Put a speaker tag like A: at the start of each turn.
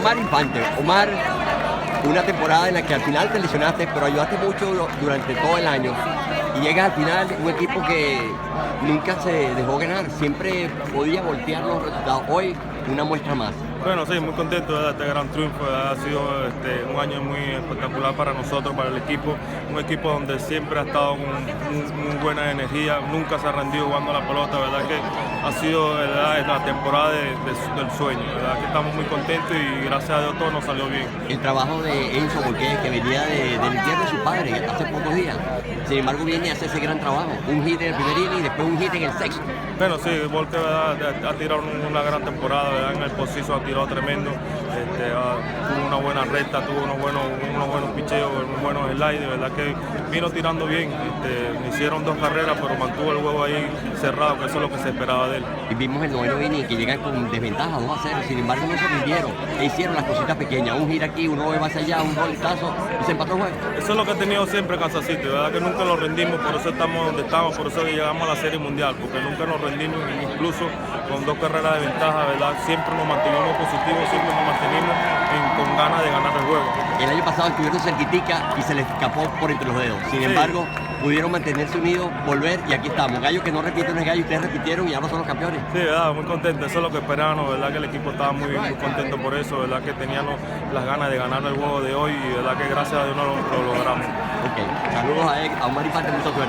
A: Omar Infante. Omar, una temporada en la que al final te lesionaste, pero ayudaste mucho durante todo el año. Y llegas al final, un equipo que nunca se dejó ganar, siempre podía voltear los resultados. Hoy, una muestra más.
B: Bueno, sí, muy contento de este gran triunfo. Ha sido un año muy espectacular para nosotros, para el equipo. Un equipo donde siempre ha estado muy buena energía, nunca se ha rendido jugando la pelota. Verdad que ha sido la temporada del sueño. Verdad que estamos muy contentos y gracias a Dios todo nos salió bien.
A: El trabajo de Enzo Volqué, que venía del entierro de su padre hace pocos días. Sin embargo, viene y hace ese gran trabajo. Un hit en el primer inning y después un hit en el sexto.
B: Bueno, sí, Volqué ha tirado una gran temporada, ¿verdad? En el posizo ha tirado tremendo. Tuvo una buena recta, tuvo unos buenos picheos, unos buenos slides, de verdad que vino tirando bien. Me hicieron 2 carreras, pero mantuvo el juego ahí cerrado, que eso es lo que se esperaba de él.
A: Y vimos el noveno inning que llegan con desventaja 2-0, sin embargo no se rindieron e hicieron las cositas pequeñas, un giro aquí, uno más allá, un goletazo y se empató el juego.
B: Eso es lo que ha tenido siempre Kansas City, verdad que nunca nos rendimos, por eso estamos donde estamos, por eso llegamos a la Serie Mundial, porque nunca nos rendimos, incluso con 2 carreras de ventaja, verdad, siempre nos mantuvimos positivos, siempre nos mantenimos con ganas de ganar el juego.
A: El año pasado estuvieron cerquitica y se les escapó por entre los dedos, sin embargo pudieron mantenerse unidos, volver y aquí estamos. Gallo que no repite, no es gallo, ustedes repitieron y ahora son los campeones.
B: Sí, verdad, muy contento, eso es lo que esperábamos, verdad que el equipo estaba muy contento por eso, verdad que teníamos las ganas de ganar el juego de hoy y verdad que gracias a Dios lo logramos.
A: Ok, saludos a Omar Infante, mucha suerte.